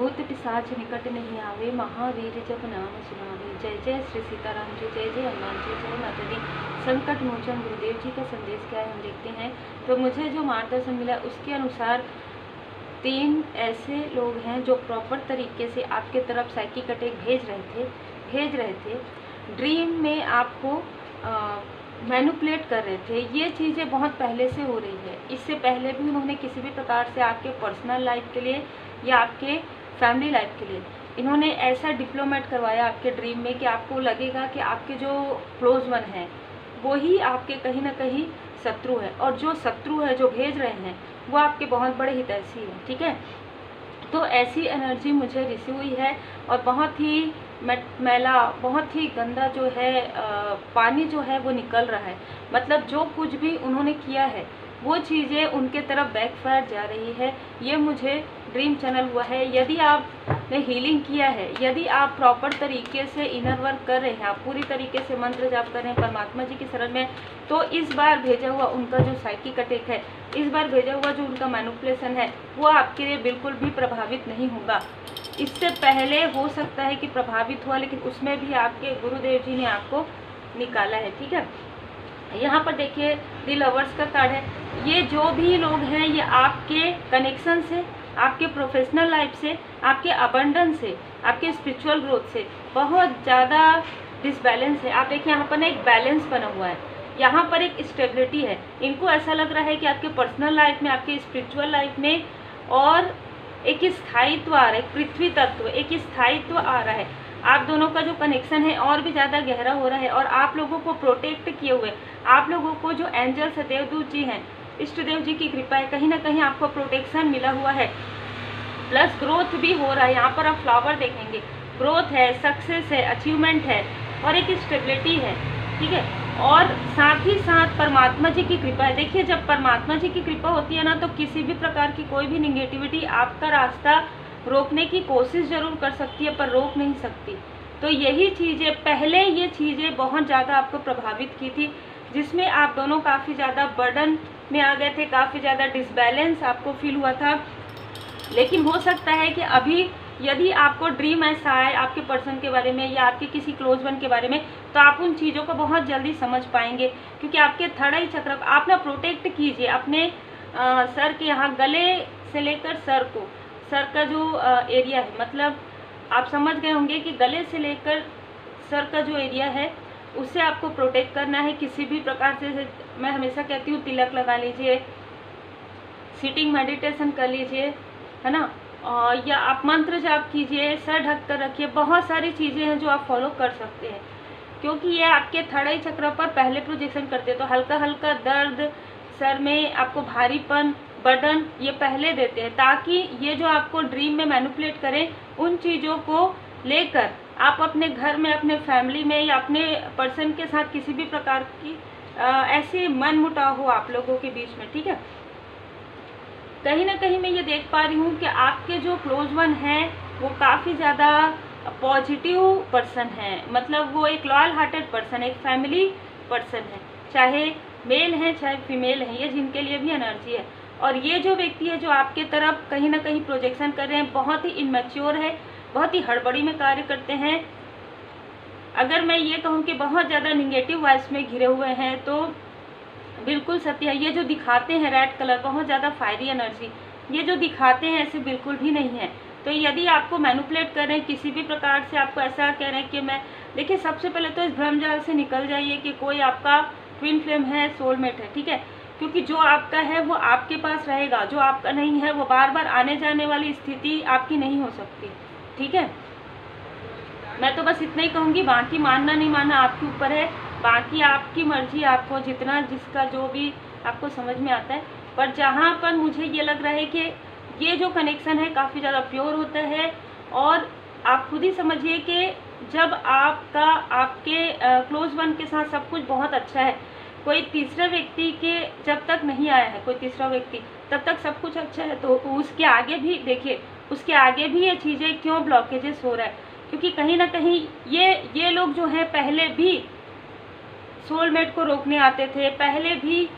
भूत पिशाच निकट नहीं आवे, महावीर जब नाम सुनावे। जय जय श्री सीताराम जी, जय जय हनुमान जी, जय माता दी। संकट मोचन गुरुदेव जी का संदेश क्या है हम देखते हैं। तो मुझे जो मार्गदर्शन मिला उसके अनुसार 3 ऐसे लोग हैं जो प्रॉपर तरीके से आपके तरफ साइकिक अटैक भेज रहे थे। ड्रीम में आपको मैनिपुलेट कर रहे थे। ये चीज़ें बहुत पहले से हो रही है। इससे पहले भी उन्होंने किसी भी प्रकार से आपके पर्सनल लाइफ के लिए या आपके फैमिली लाइफ के लिए इन्होंने ऐसा डिप्लोमेट करवाया आपके ड्रीम में कि आपको लगेगा कि आपके जो क्लोज वन है वो ही आपके कहीं ना कहीं शत्रु है, और जो शत्रु है जो भेज रहे हैं वो आपके बहुत बड़े हितैषी हैं। ठीक है, तो ऐसी एनर्जी मुझे रिसीव हुई है और बहुत ही मैला, बहुत ही गंदा जो है पानी जो है वो निकल रहा है। मतलब जो कुछ भी उन्होंने किया है वो चीज़ें उनके तरफ बैकफायर जा रही है। ये मुझे ड्रीम चैनल हुआ है। यदि आपने हीलिंग किया है, यदि आप प्रॉपर तरीके से इनर वर्क कर रहे हैं, आप पूरी तरीके से मंत्र जाप कर रहे हैं परमात्मा जी की शरण में, तो इस बार भेजा हुआ उनका जो साइकिक अटैक है, इस बार भेजा हुआ जो उनका मैनिपुलेशन है वो आपके लिए बिल्कुल भी प्रभावित नहीं होगा। इससे पहले हो सकता है कि प्रभावित हुआ, लेकिन उसमें भी आपके गुरुदेव जी ने आपको निकाला है। ठीक है, यहाँ पर देखिए दी लवर्स का कार्ड है। ये जो भी लोग हैं ये आपके कनेक्शन से, आपके प्रोफेशनल लाइफ से, आपके अबंडेंस से, आपके स्पिरिचुअल ग्रोथ से बहुत ज़्यादा डिसबैलेंस है। आप देखिए यहाँ पर ना एक बैलेंस बना हुआ है, यहाँ पर एक स्टेबिलिटी है। इनको ऐसा लग रहा है कि आपके पर्सनल लाइफ में, आपके स्पिरिचुअल लाइफ में और एक स्थायित्व आ रहा है, पृथ्वी तत्व एक स्थायित्व आ रहा है। आप दोनों का जो कनेक्शन है और भी ज़्यादा गहरा हो रहा है और आप लोगों को प्रोटेक्ट किए हुए, आप लोगों को जो एंजल्स है, देवदूत जी हैं, इष्ट देव जी की कृपा है, कहीं ना कहीं आपको प्रोटेक्शन मिला हुआ है। प्लस ग्रोथ भी हो रहा है। यहाँ पर आप फ्लावर देखेंगे, ग्रोथ है, सक्सेस है, अचीवमेंट है और एक स्टेबिलिटी है। ठीक है, और साथ ही साथ परमात्मा जी की कृपा है। देखिए जब परमात्मा जी की कृपा होती है ना, तो किसी भी प्रकार की कोई भी निगेटिविटी आपका रास्ता रोकने की कोशिश जरूर कर सकती है, पर रोक नहीं सकती। तो यही चीज़ें पहले, ये चीज़ें बहुत ज़्यादा आपको प्रभावित की थी, जिसमें आप दोनों काफ़ी ज़्यादा बर्डन में आ गए थे, काफ़ी ज़्यादा डिसबैलेंस आपको फील हुआ था। लेकिन हो सकता है कि अभी यदि आपको ड्रीम ऐसा आए आपके पर्सन के बारे में या आपके किसी क्लोज वन के बारे में, तो आप उन चीज़ों को बहुत जल्दी समझ पाएंगे, क्योंकि आपके थर्ड आई चक्र आप ना प्रोटेक्ट कीजिए अपने सर के यहाँ, गले से लेकर सर को, सर का जो एरिया है, मतलब आप समझ गए होंगे कि गले से लेकर सर का जो एरिया है उससे आपको प्रोटेक्ट करना है। किसी भी प्रकार से, मैं हमेशा कहती हूँ तिलक लगा लीजिए, सिटिंग मेडिटेशन कर लीजिए, है ना, और या आप मंत्र जाप कीजिए, सर ढक कर रखिए। बहुत सारी चीज़ें हैं जो आप फॉलो कर सकते हैं, क्योंकि ये आपके थर्ड आई चक्र पर पहले प्रोजेक्शन करते हैं। तो हल्का हल्का दर्द सर में, आपको भारीपन, बर्डन ये पहले देते हैं, ताकि ये जो आपको ड्रीम में मैनिपुलेट करें उन चीज़ों को लेकर आप अपने घर में, अपने फैमिली में या अपने पर्सन के साथ किसी भी प्रकार की ऐसी मन मुटाव हो आप लोगों के बीच में। ठीक है, कहीं ना कहीं मैं ये देख पा रही हूँ कि आपके जो क्लोज वन हैं वो काफ़ी ज़्यादा पॉजिटिव पर्सन है। मतलब वो एक लॉयल हार्टेड पर्सन, एक फैमिली पर्सन है, चाहे मेल हैं चाहे फीमेल हैं, ये जिनके लिए भी एनर्जी है। और ये जो व्यक्ति है जो आपके तरफ कहीं ना कहीं प्रोजेक्शन कर रहे हैं, बहुत ही इनमेच्योर है, बहुत ही हड़बड़ी में कार्य करते हैं। अगर मैं ये कहूँ कि बहुत ज़्यादा निगेटिव वाइब्स में घिरे हुए हैं, तो बिल्कुल सत्य है। ये जो दिखाते हैं रेड कलर, बहुत ज़्यादा फायरी एनर्जी, ये जो दिखाते हैं ऐसे बिल्कुल भी नहीं है। तो यदि आपको मैनिपुलेट कर रहे हैं किसी भी प्रकार से, आपको ऐसा कह रहे हैं कि मैं, देखिए सबसे पहले तो इस भ्रमजाल से निकल जाइए कि कोई आपका ट्विन फ्लेम है, सोलमेट है। ठीक है, क्योंकि जो आपका है वो आपके पास रहेगा, जो आपका नहीं है वो बार बार आने जाने वाली स्थिति आपकी नहीं हो सकती। ठीक है, मैं तो बस इतना ही कहूँगी, बाकी मानना नहीं मानना आपके ऊपर है, बाकी आपकी मर्जी, आपको जितना जिसका जो भी आपको समझ में आता है। पर जहाँ पर मुझे ये लग रहा है कि ये जो कनेक्शन है काफ़ी ज़्यादा प्योर होता है, और आप खुद ही समझिए कि जब आपका आपके क्लोज वन के साथ सब कुछ बहुत अच्छा है, कोई तीसरा व्यक्ति के जब तक नहीं आया है कोई तीसरा व्यक्ति, तब तक सब कुछ अच्छा है। तो उसके आगे भी देखिए, उसके आगे भी ये चीज़ें क्यों ब्लॉकेजेस हो रहा है, क्योंकि कहीं ना कहीं ये लोग जो हैं पहले भी सोलमेट को रोकने आते थे, पहले भी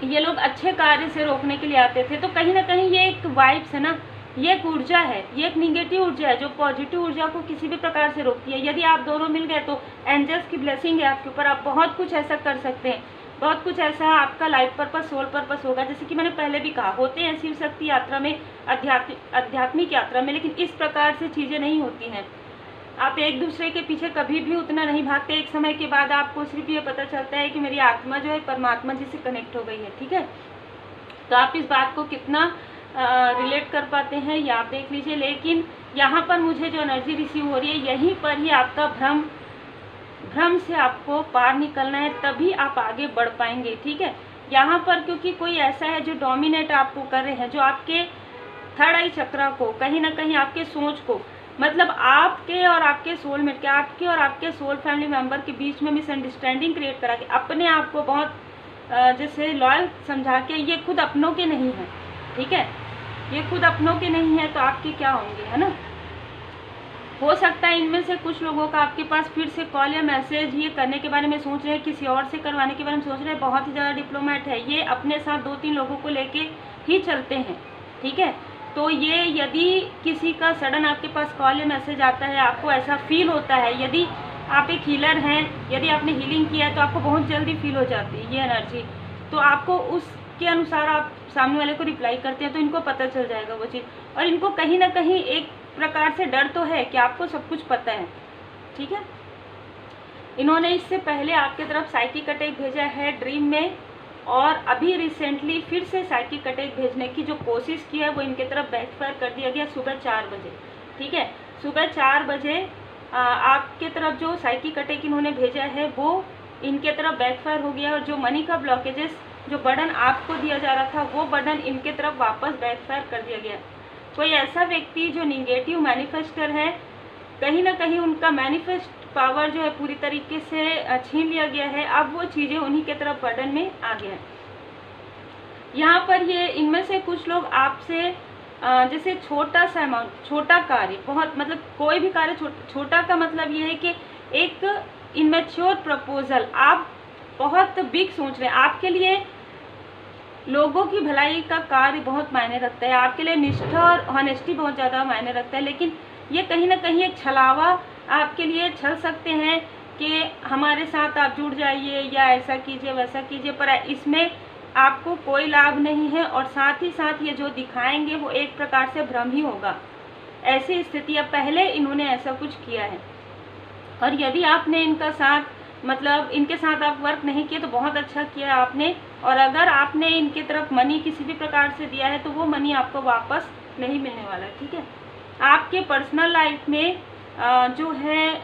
ये लोग अच्छे कार्य से रोकने के लिए आते थे। तो कहीं ना कहीं ये एक वाइब्स है ना, ये एक ऊर्जा है, ये एक निगेटिव ऊर्जा है जो पॉजिटिव ऊर्जा को किसी भी प्रकार से रोकती है। यदि आप दोनों मिल गए तो एंजल्स की ब्लेसिंग है आपके ऊपर, आप बहुत कुछ ऐसा कर सकते हैं, बहुत कुछ ऐसा आपका लाइफ पर्पस, सोल पर्पस होगा। जैसे कि मैंने पहले भी कहा, होते हैं शिव शक्ति यात्रा में, आध्यात्मिक यात्रा में, लेकिन इस प्रकार से चीज़ें नहीं होती हैं। आप एक दूसरे के पीछे कभी भी उतना नहीं भागते। एक समय के बाद आपको सिर्फ ये पता चलता है कि मेरी आत्मा जो है परमात्मा जी से कनेक्ट हो गई है, ठीक है। तो आप इस बात को कितना रिलेट कर पाते हैं ये आप देख लीजिए। लेकिन यहाँ पर मुझे जो एनर्जी रिसीव हो रही है, यहीं पर ही आपका भ्रम से आपको पार निकलना है, तभी आप आगे बढ़ पाएंगे, ठीक है। यहाँ पर क्योंकि कोई ऐसा है जो डोमिनेट आपको कर रहे हैं, जो आपके थर्ड आई चक्रा को, कहीं ना कहीं आपके सोच को, मतलब आपके और आपके सोलमेट के, आपके और आपके सोल फैमिली मेंबर के बीच में मिसअंडरस्टैंडिंग क्रिएट करा के अपने आप को बहुत जैसे लॉयल समझा के, ये खुद अपनों के नहीं है, ठीक है, ये खुद अपनों के नहीं है, तो आपके क्या होंगे, है ना। हो सकता है इनमें से कुछ लोगों का आपके पास फिर से कॉल या मैसेज ये करने के बारे में सोच रहे हैं, किसी और से करवाने के बारे में सोच रहे हैं। बहुत ही ज़्यादा डिप्लोमेट है, ये अपने साथ 2-3 लोगों को लेके ही चलते हैं, ठीक है। तो ये यदि किसी का सडन आपके पास कॉल या मैसेज आता है, आपको ऐसा फील होता है, यदि आप एक हीलर हैं, यदि आपने हीलिंग किया है, तो आपको बहुत जल्दी फील हो जाती है ये एनर्जी। तो आपको उसके अनुसार आप सामने वाले को रिप्लाई करते हैं, तो इनको पता चल जाएगा वो चीज़। और इनको कहीं ना कहीं एक प्रकार से डर तो है कि आपको सब कुछ पता है, ठीक है। इन्होंने इससे पहले आपके तरफ साइकिक अटैक भेजा है ड्रीम में, और अभी रिसेंटली फिर से साइकिक अटैक भेजने की जो कोशिश की है वो इनके तरफ बैकफायर कर दिया गया सुबह 4 बजे, ठीक है। सुबह 4 बजे आपके तरफ जो साइकिक अटैक इन्होंने भेजा है वो इनके तरफ बैकफायर हो गया, और जो मनी का ब्लॉकेजेस, जो बर्डन आपको दिया जा रहा था, वो बर्डन इनके तरफ वापस बैकफायर कर दिया गया। कोई ऐसा व्यक्ति जो निगेटिव मैनिफेस्टर है, कहीं ना कहीं उनका मैनिफेस्ट पावर जो है पूरी तरीके से छीन लिया गया है। अब वो चीज़ें उन्हीं के तरफ बर्डन में आ गया है। यहाँ पर ये इनमें से कुछ लोग आपसे जैसे छोटा सा अमाउंट, छोटा कार्य, बहुत मतलब कोई भी कार्य छोटा का मतलब ये है कि एक इनमेच्योर प्रपोजल, आप बहुत बिग सोच रहे हैं, आपके लिए लोगों की भलाई का कार्य बहुत मायने रखता है, आपके लिए निष्ठा और ऑनेस्टी बहुत ज़्यादा मायने रखता है। लेकिन ये कहीं ना कहीं एक छलावा आपके लिए छल सकते हैं कि हमारे साथ आप जुड़ जाइए या ऐसा कीजिए वैसा कीजिए, पर इसमें आपको कोई लाभ नहीं है, और साथ ही साथ ये जो दिखाएंगे वो एक प्रकार से भ्रम ही होगा। ऐसी स्थिति, अब पहले इन्होंने ऐसा कुछ किया है, और यदि आपने इनका साथ मतलब इनके साथ आप वर्क नहीं किए तो बहुत अच्छा किया आपने। और अगर आपने इनके तरफ मनी किसी भी प्रकार से दिया है तो वो मनी आपको वापस नहीं मिलने वाला है, ठीक है। आपके पर्सनल लाइफ में जो है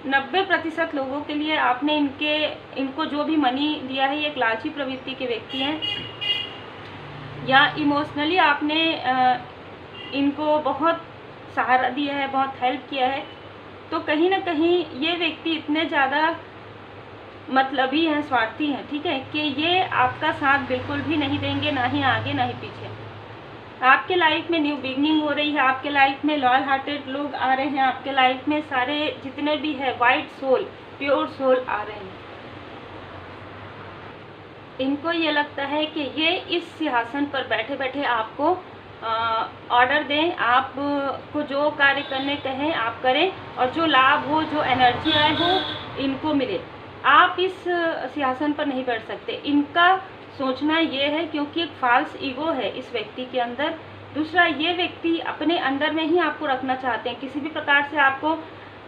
90% लोगों के लिए आपने इनको जो भी मनी दिया है, ये एक लालची प्रवृत्ति के व्यक्ति हैं, या इमोशनली आपने इनको बहुत सहारा दिया है, बहुत हेल्प किया है। तो कहीं ना कहीं ये व्यक्ति इतने ज़्यादा मतलबी हैं, स्वार्थी हैं, ठीक है, कि ये आपका साथ बिल्कुल भी नहीं देंगे, ना ही आगे ना ही पीछे। आपके लाइफ में न्यू बिगनिंग हो रही है, आपके लाइफ में लॉयल हार्टेड लोग आ रहे हैं, आपके लाइफ में सारे जितने भी है वाइट सोल, प्योर सोल आ रहे हैं। इनको ये लगता है कि ये इस सिंहासन पर बैठे बैठे आपको ऑर्डर दें, आपको जो कार्य करने कहें आप करें, और जो लाभ हो, जो एनर्जी आए वो इनको मिले। आप इस सिंहासन पर नहीं बैठ सकते। इनका सोचना ये है क्योंकि एक फाल्स ईगो है इस व्यक्ति के अंदर। दूसरा, ये व्यक्ति अपने अंडर में ही आपको रखना चाहते हैं, किसी भी प्रकार से आपको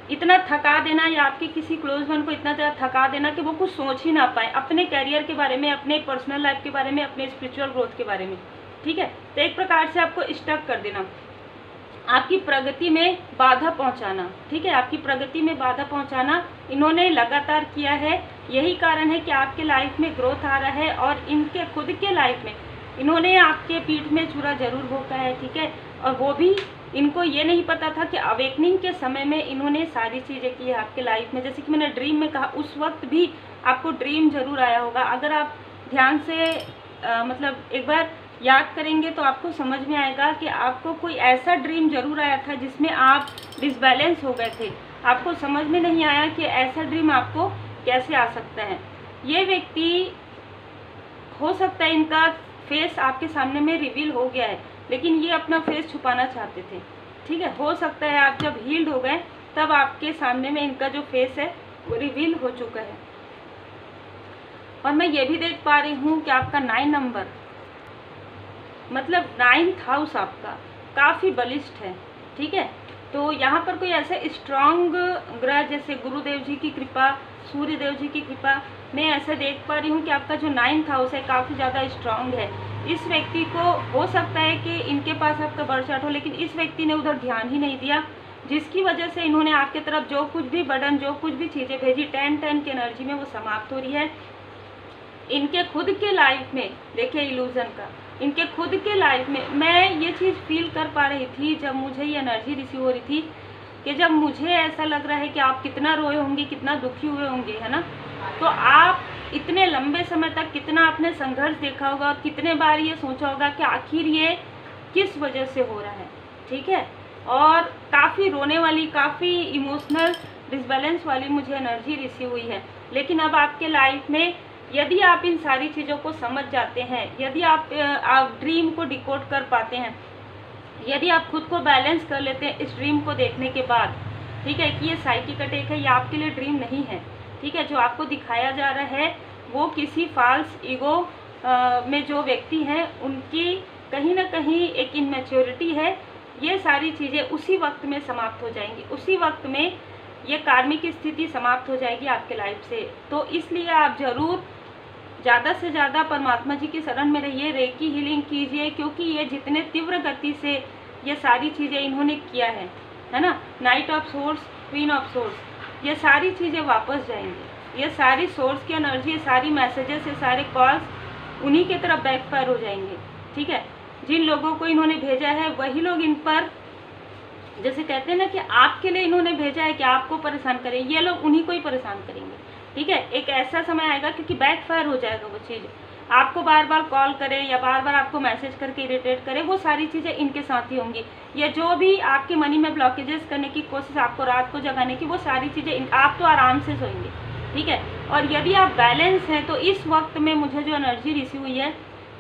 इतना थका देना, या आपके किसी क्लोज वन को इतना ज़्यादा थका देना कि वो कुछ सोच ही ना पाए अपने कैरियर के बारे में, अपने पर्सनल लाइफ के बारे में, अपने स्पिरिचुअल ग्रोथ के बारे में, ठीक है। तो एक प्रकार से आपको स्टक कर देना, आपकी प्रगति में बाधा पहुंचाना, ठीक है, आपकी प्रगति में बाधा पहुंचाना इन्होंने लगातार किया है। यही कारण है कि आपके लाइफ में ग्रोथ आ रहा है, और इनके खुद के लाइफ में इन्होंने आपके पीठ में छुरा जरूर भोंका है, ठीक है। और वो भी इनको ये नहीं पता था कि अवेकनिंग के समय में इन्होंने सारी चीज़ें की है आपके लाइफ में। जैसे कि मैंने ड्रीम में कहा, उस वक्त भी आपको ड्रीम जरूर आया होगा। अगर आप ध्यान से मतलब एक बार याद करेंगे तो आपको समझ में आएगा कि आपको कोई ऐसा ड्रीम जरूर आया था जिसमें आप डिसबैलेंस हो गए थे। आपको समझ में नहीं आया कि ऐसा ड्रीम आपको कैसे आ सकता है। ये व्यक्ति हो सकता है इनका फेस आपके सामने में रिवील हो गया है, लेकिन ये अपना फेस छुपाना चाहते थे। ठीक है, हो सकता है आप जब हील्ड हो गए तब आपके सामने में इनका जो फेस है वो रिवील हो चुका है। और मैं ये भी देख पा रही हूँ कि आपका 9 नंबर, मतलब 9th हाउस आपका काफ़ी बलिष्ठ है। ठीक है, तो यहाँ पर कोई ऐसे स्ट्रांग ग्रह जैसे गुरुदेव जी की कृपा, सूर्य देव जी की कृपा, मैं ऐसे देख पा रही हूँ कि आपका जो 9th हाउस है काफ़ी ज़्यादा स्ट्रांग है। इस व्यक्ति को हो सकता है कि इनके पास आपका बर्थ चार्ट हो, लेकिन इस व्यक्ति ने उधर ध्यान ही नहीं दिया, जिसकी वजह से इन्होंने आपके तरफ जो कुछ भी बटन, जो कुछ भी चीज़ें भेजी 10-10 की एनर्जी में, वो समाप्त हो रही है। इनके खुद के लाइफ में देखिए इल्यूजन का, इनके खुद के लाइफ में मैं ये चीज़ फील कर पा रही थी जब मुझे ये एनर्जी रिसीव हो रही थी, कि जब मुझे ऐसा लग रहा है कि आप कितना रोए होंगे, कितना दुखी हुए होंगे, है ना। तो आप इतने लंबे समय तक कितना आपने संघर्ष देखा होगा और कितने बार ये सोचा होगा कि आखिर ये किस वजह से हो रहा है। ठीक है, और काफ़ी रोने वाली, काफ़ी इमोशनल डिसबैलेंस वाली मुझे एनर्जी रिसीव हुई है। लेकिन अब आपके लाइफ में यदि आप इन सारी चीज़ों को समझ जाते हैं, यदि आप ड्रीम को डिकोड कर पाते हैं, यदि आप खुद को बैलेंस कर लेते हैं इस ड्रीम को देखने के बाद, ठीक है, कि ये साइकिक अटैक है, ये आपके लिए ड्रीम नहीं है। ठीक है, जो आपको दिखाया जा रहा है वो किसी फाल्स ईगो में जो व्यक्ति हैं उनकी कहीं ना कहीं एक इनमेच्योरिटी है। ये सारी चीज़ें उसी वक्त में समाप्त हो जाएंगी, उसी वक्त में ये कार्मिक स्थिति समाप्त हो जाएगी आपके लाइफ से। तो इसलिए आप ज़रूर ज़्यादा से ज़्यादा परमात्मा जी की शरण में रहिए, रेकी हीलिंग कीजिए, क्योंकि ये जितने तीव्र गति से ये सारी चीज़ें इन्होंने किया है ना, night of source, queen of source, ये सारी चीज़ें वापस जाएंगी। ये सारी सोर्स की एनर्जी, ये सारी मैसेजेस, ये सारे कॉल्स उन्हीं के तरफ बैकफायर हो जाएंगे। ठीक है, जिन लोगों को इन्होंने भेजा है वही लोग इन पर, जैसे कहते हैं ना कि आपके लिए इन्होंने भेजा है कि आपको परेशान करें, ये लोग उन्हीं को ही परेशान करेंगे। ठीक है, एक ऐसा समय आएगा क्योंकि बैकफायर हो जाएगा वो चीज़, आपको बार बार कॉल करें या बार बार आपको मैसेज करके इरिटेट करें, वो सारी चीज़ें इनके साथ ही होंगी। या जो भी आपके मनी में ब्लॉकेजेस करने की कोशिश, आपको रात को जगाने की, वो सारी चीज़ें आप तो आराम से सोएंगे। ठीक है, और यदि आप बैलेंस हैं तो इस वक्त में मुझे जो एनर्जी रिसीव हुई है,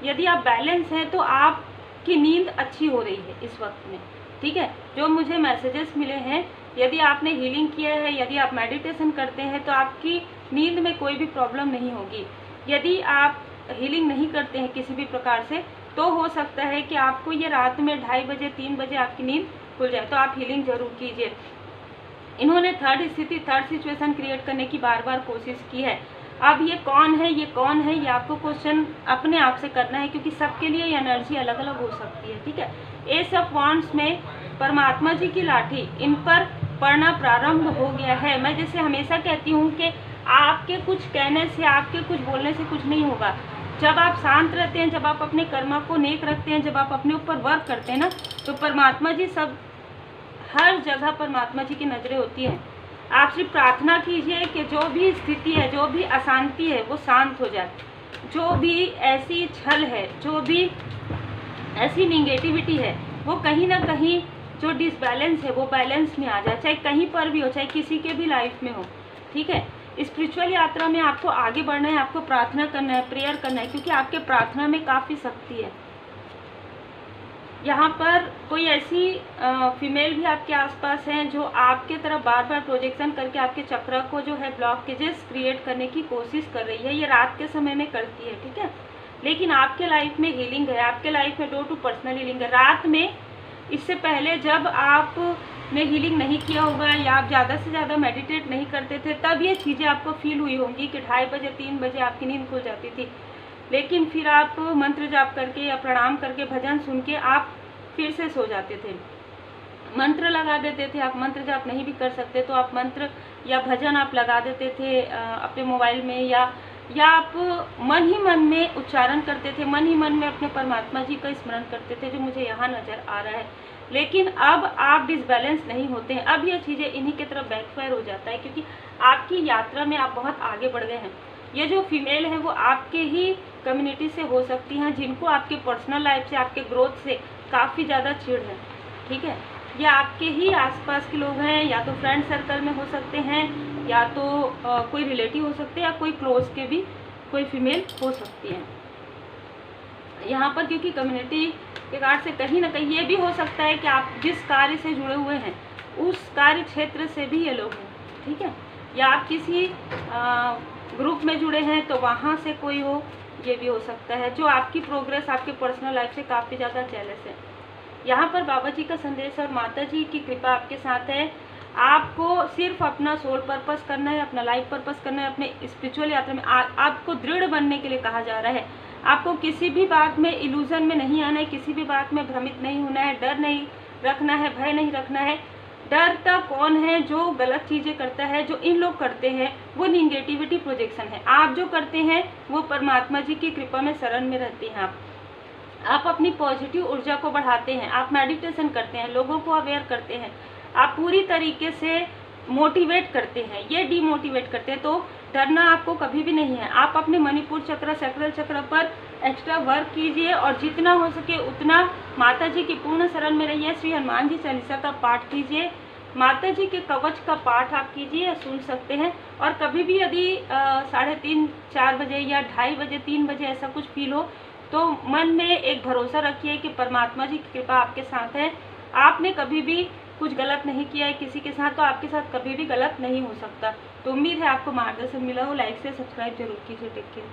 यदि आप बैलेंस हैं तो आपकी नींद अच्छी हो रही है इस वक्त में। ठीक है, जो मुझे मैसेजेस मिले हैं, यदि आपने हीलिंग किया है, यदि आप मेडिटेशन करते हैं तो आपकी नींद में कोई भी प्रॉब्लम नहीं होगी। यदि आप हीलिंग नहीं करते हैं किसी भी प्रकार से, तो हो सकता है कि आपको ये रात में 2:30 बजे 3 बजे आपकी नींद खुल जाए, तो आप हीलिंग जरूर कीजिए। इन्होंने थर्ड स्थिति, थर्ड सिचुएशन क्रिएट करने की बार बार कोशिश की है। अब ये कौन है, ये कौन है, ये आपको क्वेश्चन अपने आप से करना है, क्योंकि सबके लिए ये एनर्जी अलग अलग हो सकती है। ठीक है, एस ऑफ वांड्स में परमात्मा जी की लाठी इन पर पड़ना प्रारंभ हो गया है। मैं जैसे हमेशा कहती हूँ कि आपके कुछ कहने से, आपके कुछ बोलने से कुछ नहीं होगा। जब आप शांत रहते हैं, जब आप अपने कर्मा को नेक रखते हैं, जब आप अपने ऊपर वर्क करते हैं ना, तो परमात्मा जी सब, हर जगह परमात्मा जी की नज़रें होती हैं। आप सिर्फ प्रार्थना कीजिए कि जो भी स्थिति है, जो भी अशांति है, वो शांत हो जाए। जो भी ऐसी छल है, जो भी ऐसी निगेटिविटी है, वो कहीं ना कहीं जो डिसबैलेंस है वो बैलेंस में आ जाए, चाहे कहीं पर भी हो, चाहे किसी के भी लाइफ में हो। ठीक है, स्पिरिचुअल यात्रा में आपको आगे बढ़ना है, आपको प्रार्थना करना है, प्रेयर करना है, क्योंकि आपके प्रार्थना में काफ़ी शक्ति है। यहाँ पर कोई ऐसी फीमेल भी आपके आसपास हैं जो आपके तरफ बार बार प्रोजेक्शन करके आपके चक्र को जो है ब्लॉकेजेस क्रिएट करने की कोशिश कर रही है। ये रात के समय में करती है। ठीक है, लेकिन आपके लाइफ में हीलिंग है, आपके लाइफ में डोर टू पर्सनल हीलिंग है। रात में, इससे पहले जब आपने हीलिंग नहीं किया होगा या आप ज़्यादा से ज़्यादा मेडिटेट नहीं करते थे, तब ये चीज़ें आपको फील हुई होंगी कि 2:30 बजे 3 बजे आपकी नींद खुल जाती थी। लेकिन फिर आप मंत्र जाप करके या प्रणाम करके, भजन सुन के आप फिर से सो जाते थे, मंत्र लगा देते थे। आप मंत्र जाप नहीं भी कर सकते तो आप मंत्र या भजन आप लगा देते थे अपने मोबाइल में, या आप मन ही मन में उच्चारण करते थे, मन ही मन में अपने परमात्मा जी का स्मरण करते थे, जो मुझे यहाँ नज़र आ रहा है। लेकिन अब आप डिसबैलेंस नहीं होते हैं। अब ये चीज़ें इन्हीं के तरफ बैकफायर हो जाता है, क्योंकि आपकी यात्रा में आप बहुत आगे बढ़ गए हैं। ये जो फीमेल है वो आपके ही कम्युनिटी से हो सकती हैं, जिनको आपके पर्सनल लाइफ से, आपके ग्रोथ से काफ़ी ज़्यादा चिढ़ है। ठीक है, ये आपके ही आसपास के लोग हैं, या तो फ्रेंड सर्कल में हो सकते हैं, या तो कोई रिलेटिव हो सकते हैं, या कोई क्लोज के भी कोई फीमेल हो सकती है। यहाँ पर क्योंकि कम्युनिटी के कार्ड से कहीं ना कहीं ये भी हो सकता है कि आप जिस कार्य से जुड़े हुए हैं उस कार्य क्षेत्र से भी ये लोग हैं, ठीक है, या आप किसी ग्रुप में जुड़े हैं तो वहाँ से कोई हो, ये भी हो सकता है, जो आपकी प्रोग्रेस आपके पर्सनल लाइफ से काफ़ी ज़्यादा जेलस है। यहाँ पर बाबा जी का संदेश और माता जी की कृपा आपके साथ है। आपको सिर्फ अपना सोल पर्पस करना है, अपना लाइफ पर्पस करना है, अपने स्पिरिचुअल यात्रा में आपको दृढ़ बनने के लिए कहा जा रहा है। आपको किसी भी बात में इल्यूजन में नहीं आना है, किसी भी बात में भ्रमित नहीं होना है, डर नहीं रखना है, भय नहीं रखना है। डरता कौन है? जो गलत चीज़ें करता है, जो इन लोग करते हैं वो निगेटिविटी प्रोजेक्शन है। आप जो करते हैं वो परमात्मा जी की कृपा में शरण में रहते हैं। आप अपनी पॉजिटिव ऊर्जा को बढ़ाते हैं, आप मेडिटेशन करते हैं, लोगों को अवेयर करते हैं, आप पूरी तरीके से मोटिवेट करते हैं, ये डीमोटिवेट करते हैं। तो डरना आपको कभी भी नहीं है। आप अपने मणिपुर चक्र, सैक्रल चक्र पर एक्स्ट्रा वर्क कीजिए और जितना हो सके उतना माता जी की पूर्ण शरण में रहिए। श्री हनुमान जी चालीसा का पाठ कीजिए, माता जी के कवच का पाठ आप कीजिए, सुन सकते हैं। और कभी भी यदि 3:30 4 बजे या 2:30 बजे 3 बजे ऐसा कुछ फील हो तो मन में एक भरोसा रखिए कि परमात्मा जी की कृपा आपके साथ है। आपने कभी भी कुछ गलत नहीं किया है किसी के साथ, तो आपके साथ कभी भी गलत नहीं हो सकता। तो उम्मीद है आपको मार्गदर्शन मिला हो। लाइक से सब्सक्राइब जरूर कीजिए। Take care.